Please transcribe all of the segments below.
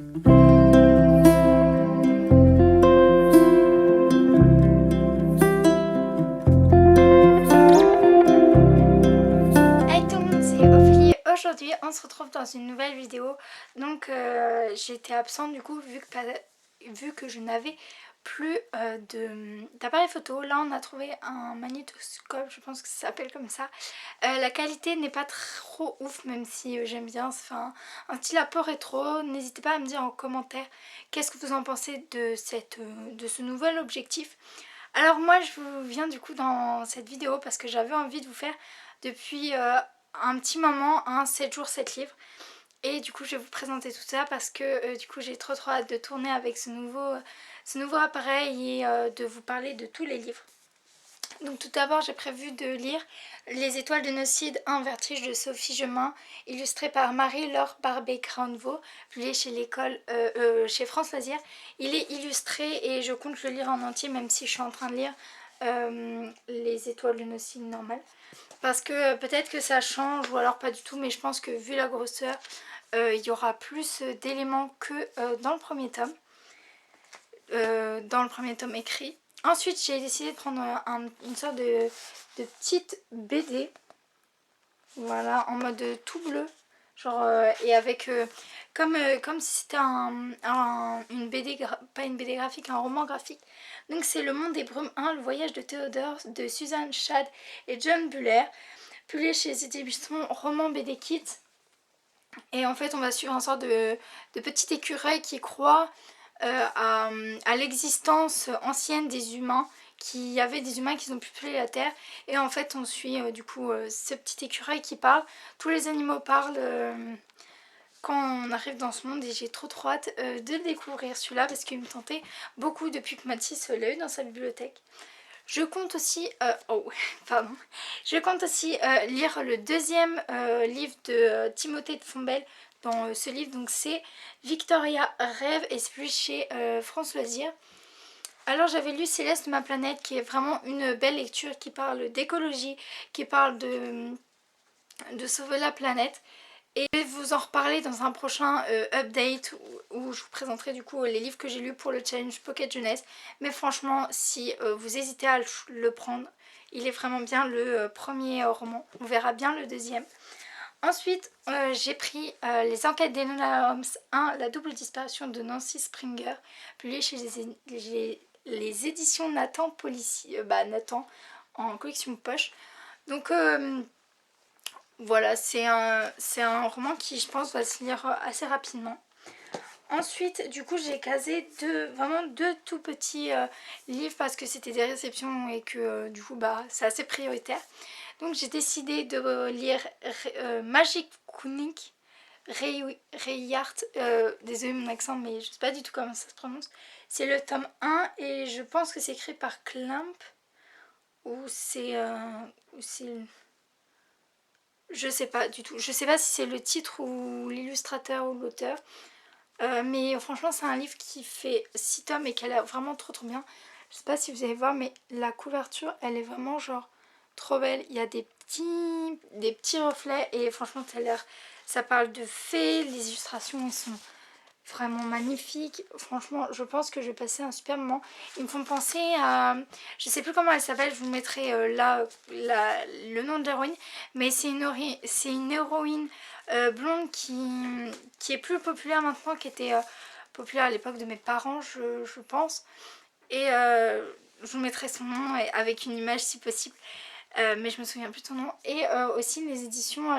Hey tout le monde, c'est Ophélie. Aujourd'hui, on se retrouve dans une nouvelle vidéo. Donc, j'étais absente du coup, vu que je n'avais plus d'appareil photo. Là, on a trouvé un magnétoscope, je pense que ça s'appelle comme ça. La qualité n'est pas trop ouf, même si j'aime bien. C'est un style un peu rétro. N'hésitez pas à me dire en commentaire qu'est-ce que vous en pensez de ce nouvel objectif. Alors moi, je vous viens du coup dans cette vidéo parce que j'avais envie de vous faire depuis un petit moment un 7 jours 7 livres. Et du coup je vais vous présenter tout ça parce que du coup j'ai trop hâte de tourner avec ce nouveau appareil et de vous parler de tous les livres. Donc tout d'abord j'ai prévu de lire Les étoiles de Nocide, un vertige de Sophie Gemin, illustré par Marie-Laure Barbet-Cranevaux, publié chez chez France Loisirs. Il est illustré et je compte le lire en entier même si je suis en train de lire Les étoiles de Nocide normal. Parce que peut-être que ça change ou alors pas du tout, mais je pense que vu la grosseur, il y aura plus d'éléments que dans le premier tome. Dans le premier tome écrit. Ensuite, j'ai décidé de prendre une sorte de petite BD. Voilà, en mode tout bleu. Genre, et avec. Comme si c'était une BD, pas une BD graphique, un roman graphique. Donc, c'est Le Monde des Brumes 1, Le Voyage de Théodore, de Suzanne Schad et John Buller, publié chez les éditions Roman BD Kids. Et en fait, on va suivre une sorte de petit écureuil qui croit à l'existence ancienne des humains, qu'il y avait des humains qui ont peuplé la Terre. Et en fait, on suit du coup ce petit écureuil qui parle. Tous les animaux parlent quand on arrive dans ce monde et j'ai trop hâte de découvrir celui-là parce qu'il me tentait beaucoup depuis que Mathis l'a eu dans sa bibliothèque. Je compte aussi, je compte aussi lire le deuxième livre de Timothée de Fombelle dans ce livre. Donc c'est Victoria Rêve et c'est publié chez France Loisirs. Alors j'avais lu Céleste ma planète qui est vraiment une belle lecture qui parle d'écologie, qui parle de sauver la planète. Et je vais vous en reparler dans un prochain update où je vous présenterai du coup les livres que j'ai lus pour le challenge Pocket Jeunesse. Mais franchement, si vous hésitez à le prendre, il est vraiment bien le premier roman. On verra bien le deuxième. Ensuite, j'ai pris Les Enquêtes d'Enola Holmes 1, La double disparition de Nancy Springer, publié chez les éditions Nathan Nathan en collection poche. Donc voilà, c'est un roman qui, je pense, va se lire assez rapidement. Ensuite, du coup, j'ai casé vraiment deux tout petits livres parce que c'était des réceptions et que du coup, c'est assez prioritaire. Donc, j'ai décidé de lire Magic Kunik Rayart. Désolé mon accent, mais je sais pas du tout comment ça se prononce. C'est le tome 1 et je pense que c'est écrit par Clamp ou c'est. Je sais pas du tout. Je sais pas si c'est le titre ou l'illustrateur ou l'auteur. Mais franchement, c'est un livre qui fait 6 tomes et qu'elle a vraiment trop bien. Je sais pas si vous allez voir, mais la couverture, elle est vraiment genre trop belle. Il y a des petits reflets et franchement, ça parle de fées. Les illustrations, elles sont vraiment magnifiques. Franchement, je pense que je vais passer un super moment. Ils me font penser à... Je sais plus comment elle s'appelle, je vous mettrai là le nom de l'héroïne. Mais c'est une héroïne blonde qui est plus populaire maintenant, qui était populaire à l'époque de mes parents, je pense. Et je vous mettrai son nom avec une image si possible. Mais je me souviens plus de son nom. Et aussi les éditions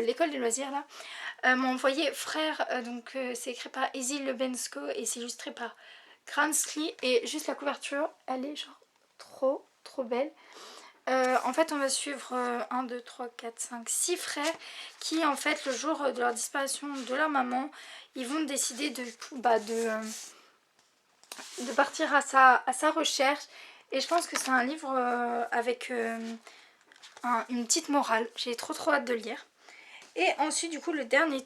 l'école des loisirs là. M'ont envoyé Frère, donc c'est écrit par Izzy Lebensko et c'est illustré par Kransley. Et juste la couverture, elle est genre trop belle. En fait, on va suivre 1, 2, 3, 4, 5, 6 frères qui, en fait, le jour de leur disparition de leur maman, ils vont décider de partir à sa recherche. Et je pense que c'est un livre avec une petite morale. J'ai trop hâte de le lire. Et ensuite, du coup, le dernier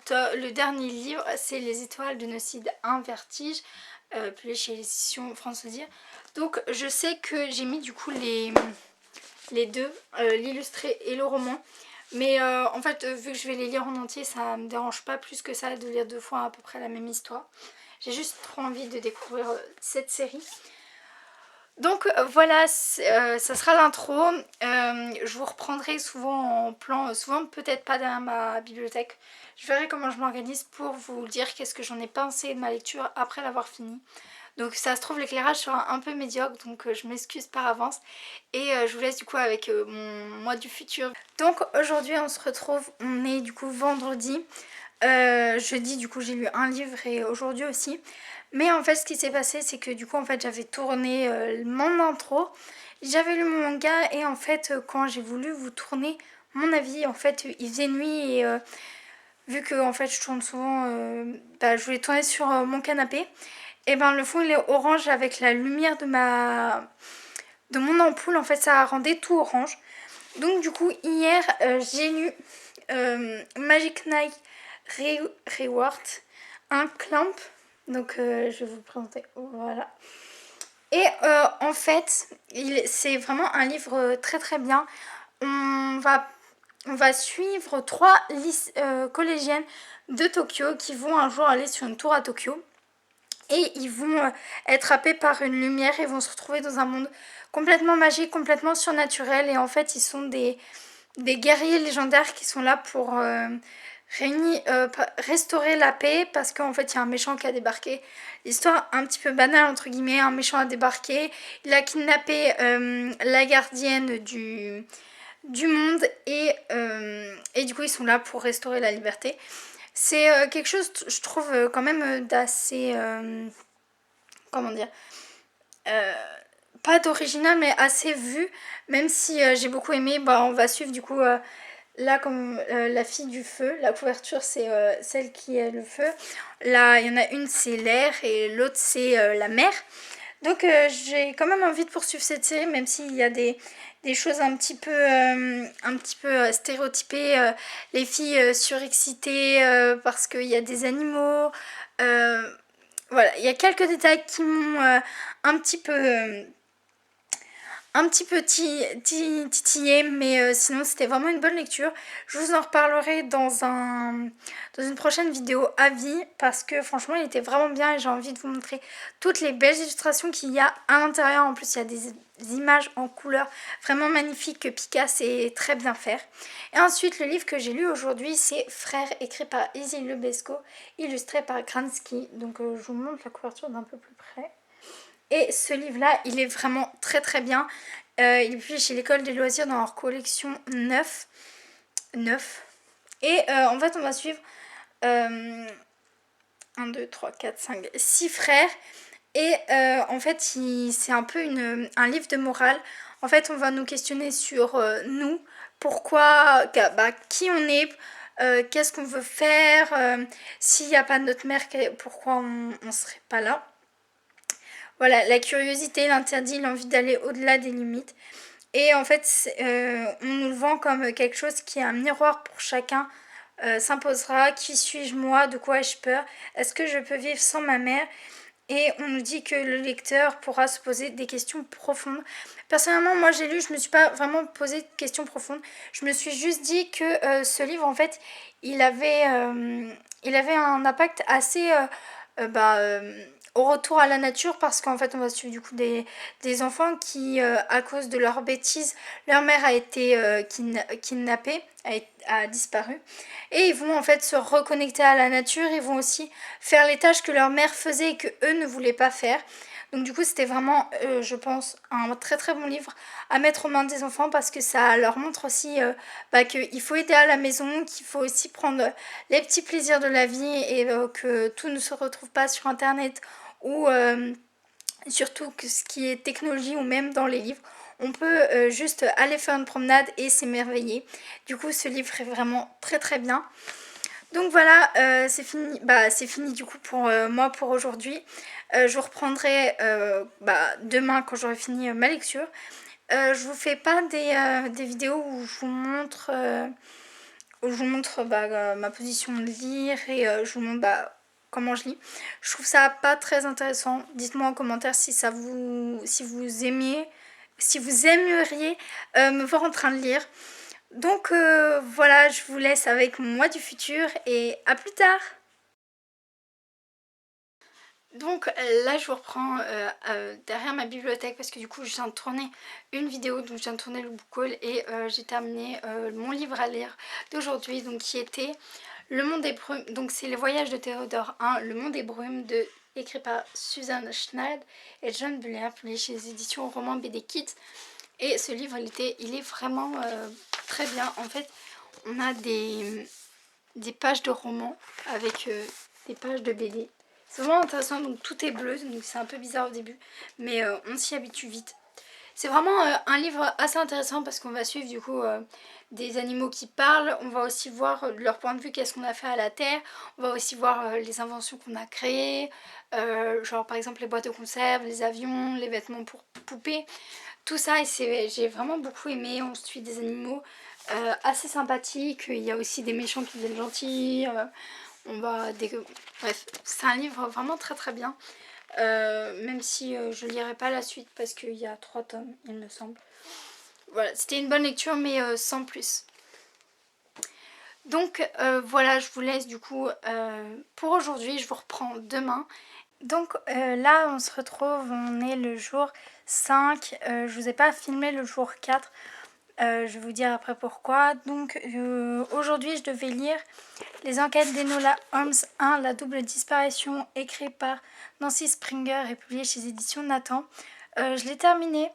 livre, c'est Les étoiles de Nocide, un vertige, publié chez les éditions France Loisirs. Donc, je sais que j'ai mis du coup les deux, l'illustré et le roman. Mais en fait, vu que je vais les lire en entier, ça me dérange pas plus que ça de lire 2 fois à peu près la même histoire. J'ai juste trop envie de découvrir cette série. Donc voilà, ça sera l'intro. Je vous reprendrai souvent en plan, souvent peut-être pas derrière ma bibliothèque. Je verrai comment je m'organise pour vous dire qu'est-ce que j'en ai pensé de ma lecture après l'avoir fini. Donc ça se trouve l'éclairage sera un peu médiocre, donc je m'excuse par avance. Et je vous laisse du coup avec mon moi du futur. Donc aujourd'hui on se retrouve, on est du coup vendredi. Jeudi du coup j'ai lu un livre et aujourd'hui aussi. Mais en fait ce qui s'est passé c'est que du coup en fait j'avais tourné mon intro. J'avais lu mon manga et en fait quand j'ai voulu vous tourner mon avis, en fait il faisait nuit et vu que en fait je tourne souvent, je voulais tourner sur mon canapé. Et ben le fond il est orange avec la lumière de mon ampoule, en fait ça rendait tout orange. Donc du coup hier j'ai lu Magic Knight Reward, un clamp. Donc je vais vous présenter, voilà. Et en fait c'est vraiment un livre très très bien. On va suivre 3 collégiennes de Tokyo qui vont un jour aller sur une tour à Tokyo. Et ils vont être happés par une lumière et vont se retrouver dans un monde complètement magique, complètement surnaturel. Et en fait, ils sont des guerriers légendaires qui sont là pour restaurer la paix parce qu'en fait, il y a un méchant qui a débarqué. L'histoire un petit peu banale, entre guillemets, un méchant a débarqué. Il a kidnappé la gardienne du monde et du coup, ils sont là pour restaurer la liberté. C'est quelque chose, je trouve, quand même d'assez... comment dire pas d'original, mais assez vu. Même si j'ai beaucoup aimé, on va suivre du coup... là, comme la fille du feu, la couverture c'est celle qui est le feu. Là, il y en a une c'est l'air et l'autre c'est la mer. Donc j'ai quand même envie de poursuivre cette série, même s'il y a des choses un petit peu stéréotypées. Les filles surexcitées parce qu'il y a des animaux. Voilà, il y a quelques détails qui m'ont un petit peu titillé, mais sinon c'était vraiment une bonne lecture. Je vous en reparlerai dans une prochaine vidéo avis parce que franchement il était vraiment bien et j'ai envie de vous montrer toutes les belles illustrations qu'il y a à l'intérieur. En plus il y a des images en couleur vraiment magnifiques que Pika sait très bien faire. Et ensuite le livre que j'ai lu aujourd'hui c'est Frères, écrit par Izzy Lebesco, illustré par Gransky. Donc je vous montre la couverture d'un peu plus près. Et ce livre-là, il est vraiment très très bien. Il est publié chez l'École des loisirs dans leur collection 9. Et en fait, on va suivre 1, 2, 3, 4, 5, 6 frères. Et en fait, c'est un peu un livre de morale. En fait, on va nous questionner sur nous, pourquoi, qui on est, qu'est-ce qu'on veut faire, s'il n'y a pas notre mère, pourquoi on ne serait pas là. Voilà, la curiosité, l'interdit, l'envie d'aller au-delà des limites. Et en fait, on nous le vend comme quelque chose qui est un miroir pour chacun. S'imposera, qui suis-je moi, de quoi ai-je peur, est-ce que je peux vivre sans ma mère? Et on nous dit que le lecteur pourra se poser des questions profondes. Personnellement, moi j'ai lu, je me suis pas vraiment posé de questions profondes. Je me suis juste dit que ce livre, en fait, il avait un impact assez... au retour à la nature parce qu'en fait on va suivre du coup des enfants qui à cause de leurs bêtises leur mère a été kidnappée, a disparu et ils vont en fait se reconnecter à la nature. Ils vont aussi faire les tâches que leur mère faisait et que eux ne voulaient pas faire. Donc du coup c'était vraiment je pense un très très bon livre à mettre aux mains des enfants parce que ça leur montre aussi qu'il faut aider à la maison, qu'il faut aussi prendre les petits plaisirs de la vie et que tout ne se retrouve pas sur internet ou surtout que ce qui est technologie ou même dans les livres. On peut juste aller faire une promenade et s'émerveiller. Du coup ce livre est vraiment très très bien. Donc voilà, c'est fini du coup pour moi pour aujourd'hui. Je vous reprendrai demain quand j'aurai fini ma lecture. Je vous fais pas des vidéos où je vous montre ma position de lire et je vous montre comment je lis. Je trouve ça pas très intéressant. Dites-moi en commentaire si vous aimeriez me voir en train de lire. Donc voilà, je vous laisse avec moi du futur et à plus tard. Donc là je vous reprends derrière ma bibliothèque parce que du coup je viens de tourner une vidéo, donc je viens de tourner le book haul et j'ai terminé mon livre à lire d'aujourd'hui, donc qui était Le Monde des Brumes, donc c'est Les Voyages de Théodore 1, Le Monde des Brumes, écrit par Suzanne Schneid et John Buller, publié chez les éditions Roman BD Kids. Et ce livre il est vraiment très bien. En fait on a des pages de romans avec des pages de BD. C'est vraiment intéressant, donc tout est bleu, donc c'est un peu bizarre au début, mais on s'y habitue vite. C'est vraiment un livre assez intéressant parce qu'on va suivre du coup des animaux qui parlent, on va aussi voir leur point de vue, qu'est-ce qu'on a fait à la Terre, on va aussi voir les inventions qu'on a créées, genre par exemple les boîtes de conserve, les avions, les vêtements pour poupées, tout ça, et j'ai vraiment beaucoup aimé. On suit des animaux assez sympathiques, il y a aussi des méchants qui deviennent gentils, bref, c'est un livre vraiment très très bien. Même si je lirai pas la suite parce qu'il y a 3 tomes, il me semble. Voilà, c'était une bonne lecture, mais sans plus. Donc voilà, je vous laisse du coup pour aujourd'hui. Je vous reprends demain. Donc là, on se retrouve, on est le jour 5. Je vous ai pas filmé le jour 4. Je vais vous dire après pourquoi. Donc aujourd'hui, je devais lire Les enquêtes d'Enola Holmes 1, la double disparition, écrit par Nancy Springer et publié chez Éditions Nathan. Je l'ai terminé.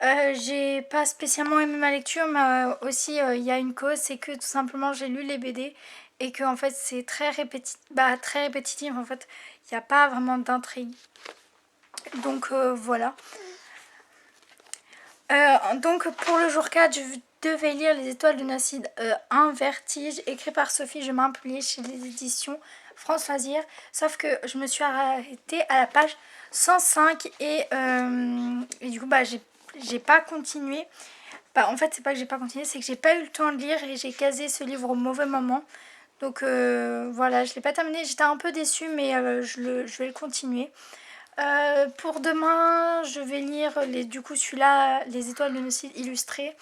J'ai pas spécialement aimé ma lecture, mais aussi il y a une cause, c'est que tout simplement j'ai lu les BD et que en fait c'est très répétitif. En fait, il n'y a pas vraiment d'intrigue. Donc voilà. Donc pour le jour 4, je devais lire Les Étoiles de Nacide 1, Vertige, écrit par Sophie Gemin, publié chez les éditions France Loisirs. Sauf que je me suis arrêtée à la page 105 et du coup j'ai pas continué. Bah, en fait c'est pas que j'ai pas continué, c'est que j'ai pas eu le temps de lire et j'ai casé ce livre au mauvais moment. Donc voilà, je l'ai pas terminé, j'étais un peu déçue, mais je vais le continuer. Pour demain, je vais lire du coup celui-là, Les Étoiles de Nocide illustrées.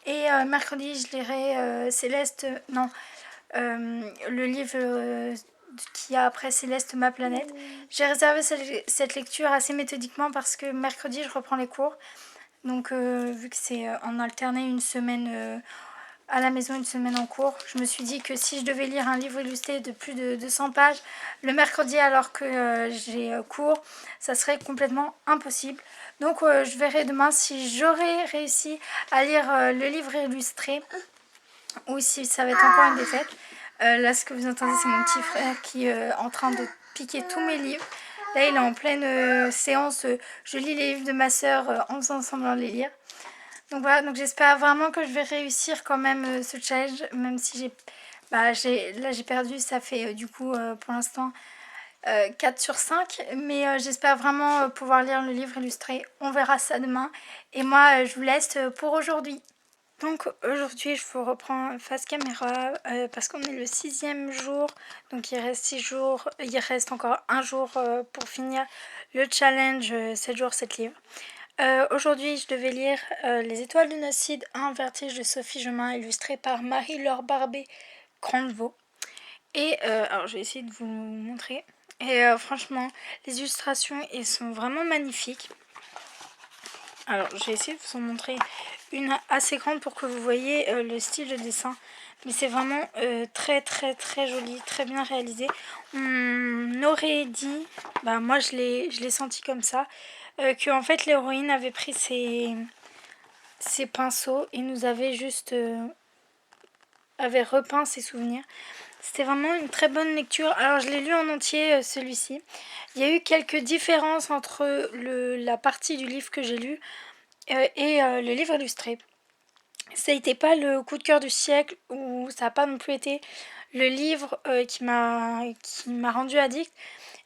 Et mercredi, je lirai Céleste, non, le livre qui a après Céleste, Ma planète. J'ai réservé cette lecture assez méthodiquement parce que mercredi, je reprends les cours. Donc vu que c'est en alterné une semaine à la maison, une semaine en cours, je me suis dit que si je devais lire un livre illustré de plus de 200 pages le mercredi alors que j'ai cours, ça serait complètement impossible. Donc je verrai demain si j'aurai réussi à lire le livre illustré ou si ça va être encore une défaite. Là, ce que vous entendez, c'est mon petit frère qui est en train de piquer tous mes livres. Là, il est en pleine séance. Je lis les livres de ma soeur en faisant semblant de les lire. Donc voilà, donc j'espère vraiment que je vais réussir quand même ce challenge, même si j'ai perdu, ça fait du coup pour l'instant 4 sur 5, mais j'espère vraiment pouvoir lire le livre illustré. On verra ça demain. Et moi, je vous laisse pour aujourd'hui. Donc aujourd'hui, je vous reprends face caméra parce qu'on est le 6e jour, donc il reste 6 jours, il reste encore un jour pour finir le challenge 7 jours 7 livres. Aujourd'hui, je devais lire Les Étoiles de Nocide, un vertige de Sophie Gemin, illustré par Marie-Laure Barbé Grandevaux. Et alors, je vais essayer de vous montrer. Et franchement, les illustrations, elles sont vraiment magnifiques. Alors, j'ai essayé de vous en montrer une assez grande pour que vous voyez le style de dessin. Mais c'est vraiment très très très joli, très bien réalisé. On aurait dit, bah moi je l'ai senti comme ça, que en fait l'héroïne avait pris ses pinceaux et nous avait juste avait repeint ses souvenirs. C'était vraiment une très bonne lecture. Alors je l'ai lu en entier celui-ci. Il y a eu quelques différences entre la partie du livre que j'ai lu et le livre illustré. Ça n'était pas le coup de cœur du siècle, ou ça n'a pas non plus été le livre qui m'a rendu addict.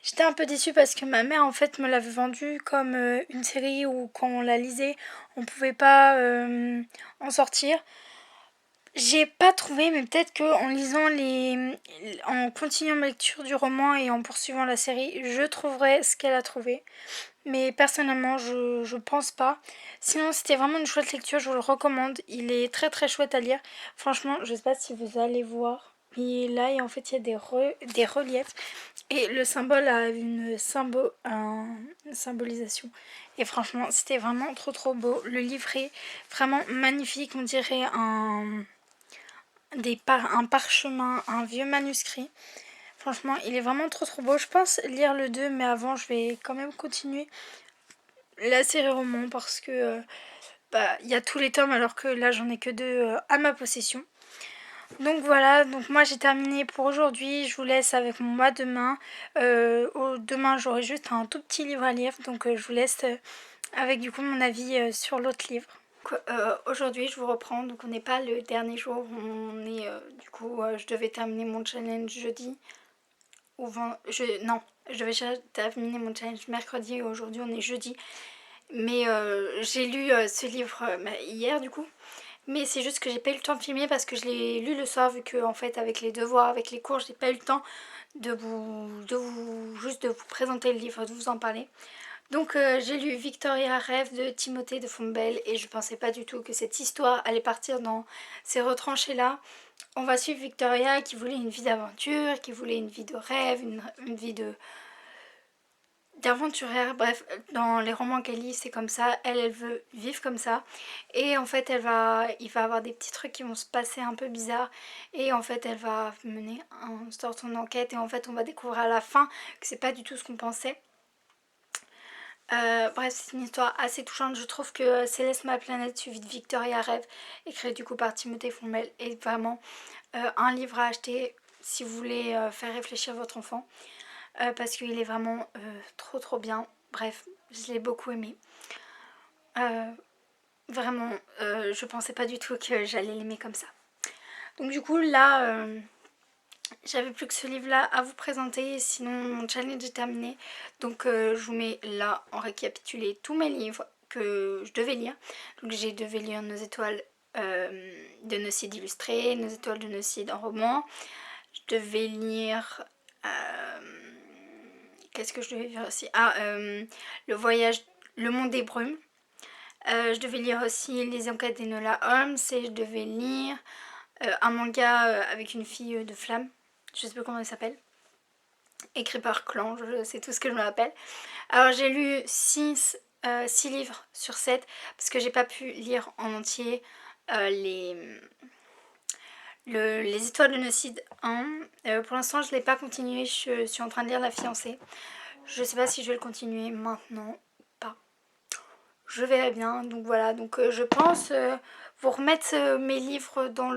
J'étais un peu déçue parce que ma mère en fait me l'avait vendu comme une série où quand on la lisait on pouvait pas en sortir. J'ai pas trouvé, mais peut-être que en lisant en continuant ma lecture du roman et en poursuivant la série, je trouverai ce qu'elle a trouvé. Mais personnellement, je pense pas. Sinon, c'était vraiment une chouette lecture, je vous le recommande. Il est très très chouette à lire. Franchement, je sais pas si vous allez voir. Mais là, et en fait, il y a des reliefs. Et le symbole a une symbolisation. Et franchement, c'était vraiment trop trop beau. Le livret, vraiment magnifique. On dirait un parchemin, un vieux manuscrit. Franchement, il est vraiment trop trop beau. Je pense lire le 2, mais avant, je vais quand même continuer la série roman parce que il y a tous les tomes alors que là j'en ai que deux à ma possession. Donc voilà, donc moi j'ai terminé pour aujourd'hui. Je vous laisse avec moi demain. Demain j'aurai juste un tout petit livre à lire, donc je vous laisse avec du coup mon avis sur l'autre livre. Aujourd'hui je vous reprends, donc on n'est pas le dernier jour, on est je devais terminer mon challenge jeudi non, je devais terminer mon challenge mercredi et aujourd'hui on est jeudi. Mais j'ai lu ce livre hier du coup. Mais c'est juste que j'ai pas eu le temps de filmer parce que je l'ai lu le soir vu que en fait avec les devoirs, avec les cours, j'ai pas eu le temps juste de vous présenter le livre, de vous en parler. Donc j'ai lu Victoria Rêve de Timothée de Fombelle et je pensais pas du tout que cette histoire allait partir dans ces retranchés là. On va suivre Victoria qui voulait une vie d'aventure, qui voulait une vie de rêve, une vie d'aventurière, bref, dans les romans qu'elle lit, c'est comme ça, elle veut vivre comme ça, et en fait, il va avoir des petits trucs qui vont se passer un peu bizarres, et en fait, elle va mener une sorte d'enquête, et en fait, on va découvrir à la fin que c'est pas du tout ce qu'on pensait. Bref, c'est une histoire assez touchante. Je trouve que Céleste ma planète suivi de Victoria Rêve, écrit du coup par Timothée Fombelle, est vraiment un livre à acheter si vous voulez faire réfléchir votre enfant. Parce qu'il est vraiment trop trop bien. Bref, je l'ai beaucoup aimé. Vraiment, je pensais pas du tout que j'allais l'aimer comme ça. Donc du coup là, j'avais plus que ce livre là à vous présenter, sinon mon challenge est terminé. Donc je vous mets là en récapitulé tous mes livres que je devais lire. Donc j'ai devais lire Nos étoiles de Nocide illustré, Nos étoiles de Nocide en roman. Je devais lire... Qu'est-ce que je devais lire aussi? Le voyage, le monde des brumes. Je devais lire aussi Les enquêtes d'Enola Holmes et je devais lire un manga avec une fille de flamme. Je sais pas comment elle s'appelle. Écrit par Clan, c'est tout ce que je me rappelle. Alors j'ai lu 6 livres sur 7 parce que j'ai pas pu lire en entier les étoiles de Nocide 1. Pour l'instant je l'ai pas continué, je suis en train de lire La fiancée. Je sais pas si je vais le continuer maintenant ou pas. Je verrai bien. Donc voilà, donc je pense vous remettre mes livres dans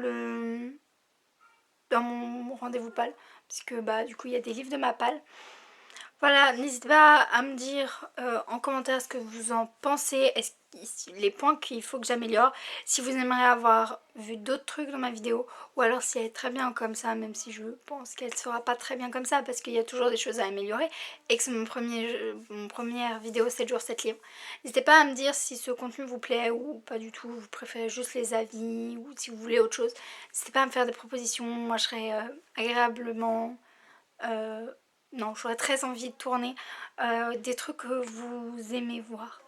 mon rendez-vous pal. Parce que bah du coup il y a des livres de ma palle. Voilà, n'hésitez pas à me dire en commentaire ce que vous en pensez, les points qu'il faut que j'améliore, si vous aimeriez avoir vu d'autres trucs dans ma vidéo, ou alors si elle est très bien comme ça, même si je pense qu'elle sera pas très bien comme ça, parce qu'il y a toujours des choses à améliorer, et que c'est mon première vidéo 7 jours 7 livres. N'hésitez pas à me dire si ce contenu vous plaît ou pas du tout, vous préférez juste les avis, ou si vous voulez autre chose. N'hésitez pas à me faire des propositions, moi je serai agréablement... non, j'aurais très envie de tourner des trucs que vous aimez voir.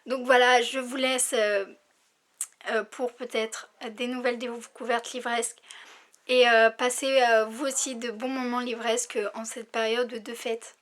Donc voilà, je vous laisse pour peut-être des nouvelles découvertes livresques et passer vous aussi de bons moments livresques en cette période de fête.